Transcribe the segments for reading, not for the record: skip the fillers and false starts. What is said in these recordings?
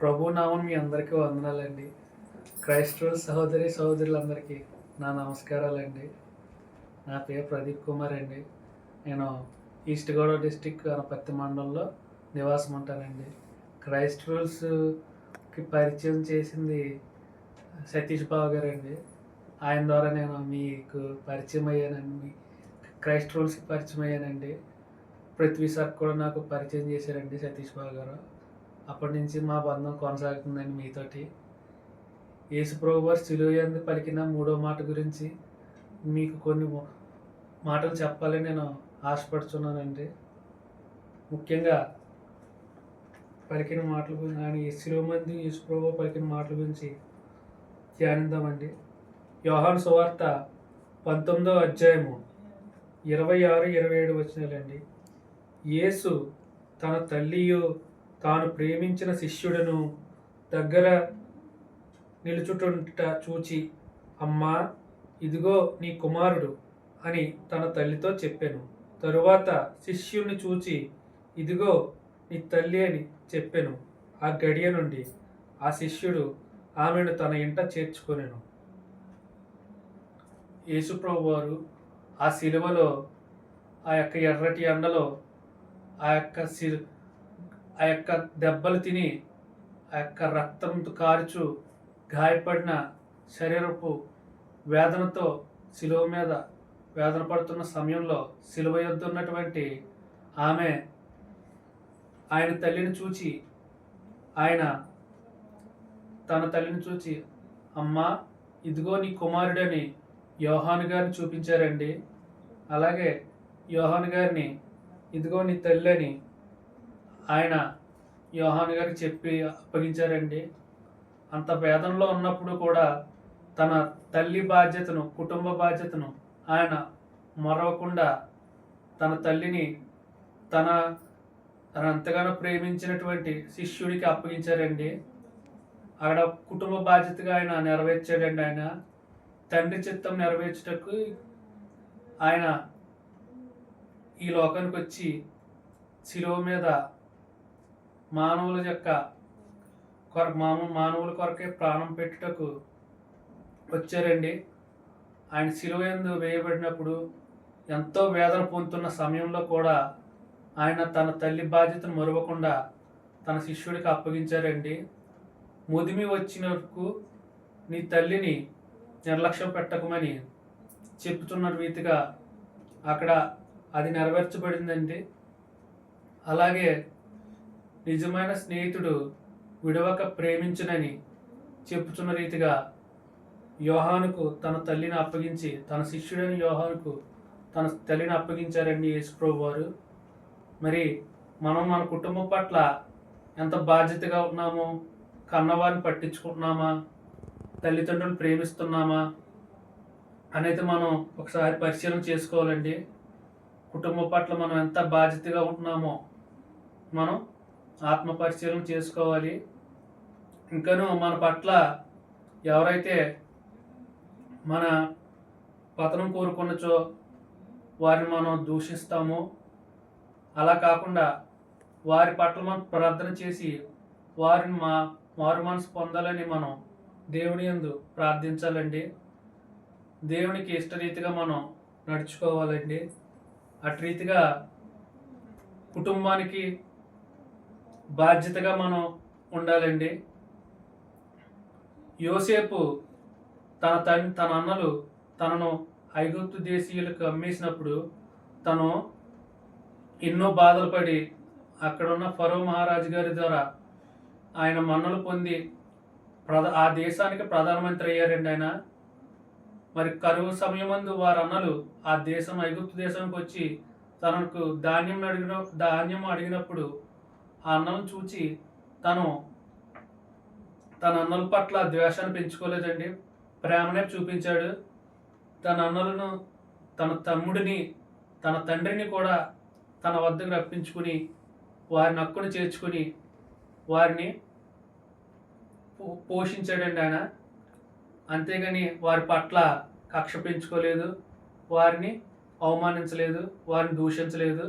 ప్రభు నామం మీ అందరికీ వందనాలండి. క్రైస్తవ సహోదరి సహోదరులందరికీ నా నమస్కారాలండి. నా పేరు ప్రదీప్ కుమార్ అండి. నేను ఈస్ట్ గోదావరి డిస్టిక్ అనపర్తి మండలంలో నివాసం ఉంటానండి. క్రైస్తవుల్స్కి పరిచయం చేసింది సతీష్ బాబు గారండి. ఆయన ద్వారా నేను మీకు పరిచయం అయ్యానండి. క్రైస్తవుల్స్కి పరిచయం అయ్యానండి. పృథ్వీ సార్ కూడా నాకు పరిచయం చేశారండి సతీష్ బాబు గారు. అప్పటి నుంచి మా బంధం కొనసాగుతుందండి మీతోటి. యేసుప్రభు వారు శిలువ యందు పలికిన మూడో మాట గురించి మీకు కొన్ని మాటలు చెప్పాలని నేను ఆశపడుతున్నానండి. ముఖ్యంగా పలికిన మాటల గురించి ఆయన శిలువ మంది యేసుప్రభు పలికిన మాటల గురించి ధ్యానిద్దామండి. యోహాను సువార్త 19వ అధ్యాయము 26-27 వచనాలండి. యేసు తన తల్లియు తాను ప్రేమించిన శిష్యుడను దగ్గర నిలుచుట చూచి, అమ్మా, ఇదిగో నీ కుమారుడు అని తన తల్లితో చెప్పాను. తరువాత శిష్యుణ్ణి చూచి, ఇదిగో నీ తల్లి అని చెప్పాను. ఆ గడియ నుండి ఆ శిష్యుడు ఆమెను తన ఇంట చేర్చుకొనెను. యేసుప్రభు వారు ఆ శిలువలో ఆ యొక్క ఎర్రటి ఎండలో ఆ యొక్క దెబ్బలు తిని ఆ యొక్క రక్తం కారుచు గాయపడిన శరీరపు వేదనతో శిలువ మీద వేదన పడుతున్న సమయంలో శిలువ యొద్ద ఉన్నటువంటి ఆమె ఆయన తల్లిని చూచి తన తల్లిని చూచి, అమ్మా, ఇదిగో నీ కుమారుడని యోహాను గారిని చూపించారండి. అలాగే యోహాను గారిని ఇదిగో నీ తల్లి అని ఆయన యోహాను గారికి చెప్పి అప్పగించారండి. అంత వేదనలో ఉన్నప్పుడు కూడా తన తల్లి బాధ్యతను, కుటుంబ బాధ్యతను ఆయన మరవకుండా తన తల్లిని తన ఎంతగానో ప్రేమించినటువంటి శిష్యుడికి అప్పగించారండి. అక్కడ కుటుంబ బాధ్యతగా ఆయన నెరవేర్చాడండి. ఆయన తండ్రి చిత్తం నెరవేర్చుటకు ఆయన ఈ లోకానికి వచ్చి శిలువ మీద మానవుల కొరకే ప్రాణం పెట్టుటకు వచ్చారండి. ఆయన శిలువ యందు వేయబడినప్పుడు ఎంతో వేదన పొందుతున్న సమయంలో కూడా ఆయన తన తల్లి బాధ్యతను మరవకుండా తన శిష్యుడికి అప్పగించారండి. ముదిమి వచ్చినకు నీ తల్లిని నిర్లక్ష్యం పెట్టకమని చెప్తున్న రీతిగా అక్కడ అది నెరవేర్చబడిందండి. అలాగే నిజమైన స్నేహితుడు విడవక ప్రేమించునని చెప్పుతున్న రీతిగా యోహానుకు తన తల్లిని అప్పగించి, తన శిష్యుడైన యోహానుకు తన తల్లిని అప్పగించారండి యేసుప్రభు వారు. మరి మనం మన కుటుంబం పట్ల ఎంత బాధ్యతగా ఉన్నామో, కన్నవారిని పట్టించుకుంటున్నామా, తల్లిదండ్రులు ప్రేమిస్తున్నామా అనేది మనం ఒకసారి పరిశీలన చేసుకోవాలండి. కుటుంబం పట్ల మనం ఎంత బాధ్యతగా ఉంటున్నామో మనం ఆత్మ పరిశీలన చేసుకోవాలి. ఇంకనూ మన పట్ల ఎవరైతే మన పతనం కోరుకున్నచో వారిని మనం దూషిస్తామో, అలా కాకుండా వారి పట్ల మనం ప్రార్థన చేసి వారిని మారు మనసు పొందాలని మనం దేవుని యందు ప్రార్థించాలండి. దేవునికి ఇష్టరీతిగా మనం నడుచుకోవాలండి. అటు రీతిగా కుటుంబానికి బాధ్యతగా మనం ఉండాలండి. యోసేపు తన అన్నలు తనను ఐగుప్తు దేశీయులకు అమ్మేసినప్పుడు తను ఎన్నో బాధలు పడి అక్కడున్న ఫరో మహారాజు గారి ద్వారా ఆయన మన్నలు పొంది ఆ దేశానికి ప్రధానమంత్రి అయ్యారండి ఆయన. మరి కరువు సమయమందు వారి అన్నలు ఆ దేశం ఐగుప్తు దేశానికి వచ్చి తనకు ధాన్యం అడిగినప్పుడు ఆ అన్నలను చూచి తన అన్నల పట్ల ద్వేషాన్ని పెంచుకోలేదండి, ప్రేమనే చూపించాడు. తన అన్నలను, తన తమ్ముడిని, తన తండ్రిని కూడా తన వద్దకు రప్పించుకుని వారిని హక్కును చేర్చుకుని వారిని పోషించాడండి ఆయన. అంతేగాని వారి పట్ల కక్ష పెంచుకోలేదు, వారిని అవమానించలేదు, వారిని దూషించలేదు.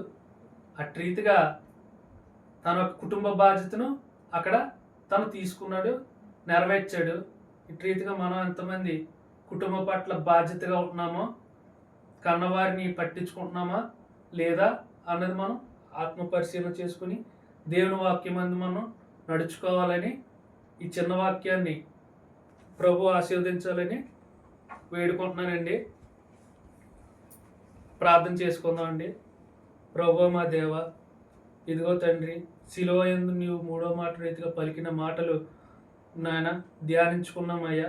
అటు రీతిగా తన కుటుంబ బాధ్యతను అక్కడ తను తీసుకున్నాడు, నెరవేర్చాడు. ఇటు రీతిగా మనం ఎంతమంది కుటుంబం పట్ల బాధ్యతగా ఉంటున్నామో, కన్నవారిని పట్టించుకుంటున్నామా లేదా అన్నది మనం ఆత్మ పరిశీలన చేసుకుని దేవుని వాక్యమందు మనం నడుచుకోవాలని ఈ చిన్న వాక్యాన్ని ప్రభు ఆశీర్వదించాలని వేడుకుంటున్నానండి. ప్రార్థన చేసుకుందామండి. ప్రభు మా దేవ, ఇదిగో తండ్రి, శిలువ యందు నీవు 3వ మాట రీతిగా పలికిన మాటలు నాయన ధ్యానించుకున్నామయ్యా.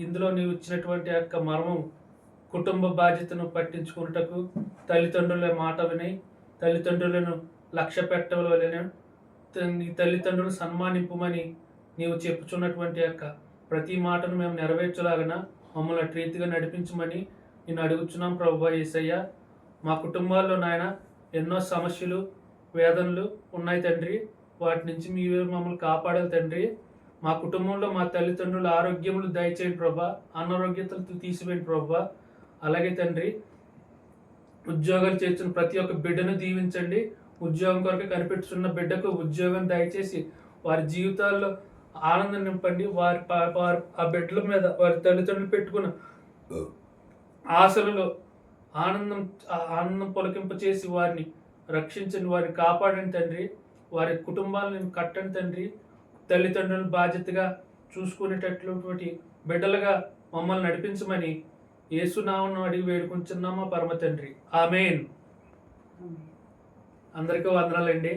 ఇందులో నీవు ఇచ్చినటువంటి యొక్క మర్మం, కుటుంబ బాధ్యతను పట్టించుకున్నటకు తల్లిదండ్రుల మాట విని తల్లిదండ్రులను లక్ష్య పెట్టవలెను, నీ తల్లిదండ్రులను సన్మానింపుమని నీవు చెప్పుచున్నటువంటి యొక్క ప్రతి మాటను మేము నెరవేర్చలాగన మమ్మల్ని అటు రీతిగా నడిపించమని నేను అడుగుచున్నాం ప్రభువా యేసయ్య. మా కుటుంబాల్లో నాయన ఎన్నో సమస్యలు, వేదనలు ఉన్నాయి తండ్రి. వాటి నుంచి మీవే మమ్మల్ని కాపాడాలి తండ్రి. మా కుటుంబంలో మా తల్లిదండ్రుల ఆరోగ్యములు దయచేయండి ప్రభా, అనారోగ్యతలు తీసివేయండి ప్రభా. అలాగే తండ్రి, ఉద్యోగాలు చేస్తున్న ప్రతి ఒక్క బిడ్డను దీవించండి. ఉద్యోగం కొరకు కనిపెట్టుతున్న బిడ్డకు ఉద్యోగం దయచేసి వారి జీవితాల్లో ఆనందం నింపండి. వారి ఆ బిడ్డల మీద వారి తల్లిదండ్రులు పెట్టుకున్న ఆశలలో ఆనందం పొలకింప చేసి వారిని రక్షించండి, వారిని కాపాడండి తండ్రి. వారి కుటుంబాలను కట్టండి తండ్రి. తల్లిదండ్రులను బాధ్యతగా చూసుకునేటటువంటి బిడ్డలుగా మమ్మల్ని నడిపించమని యేసునామమున అడిగి వేడుకుంటున్నామా పరమ తండ్రి. ఆమేన్. అందరికీ వందనాలండి.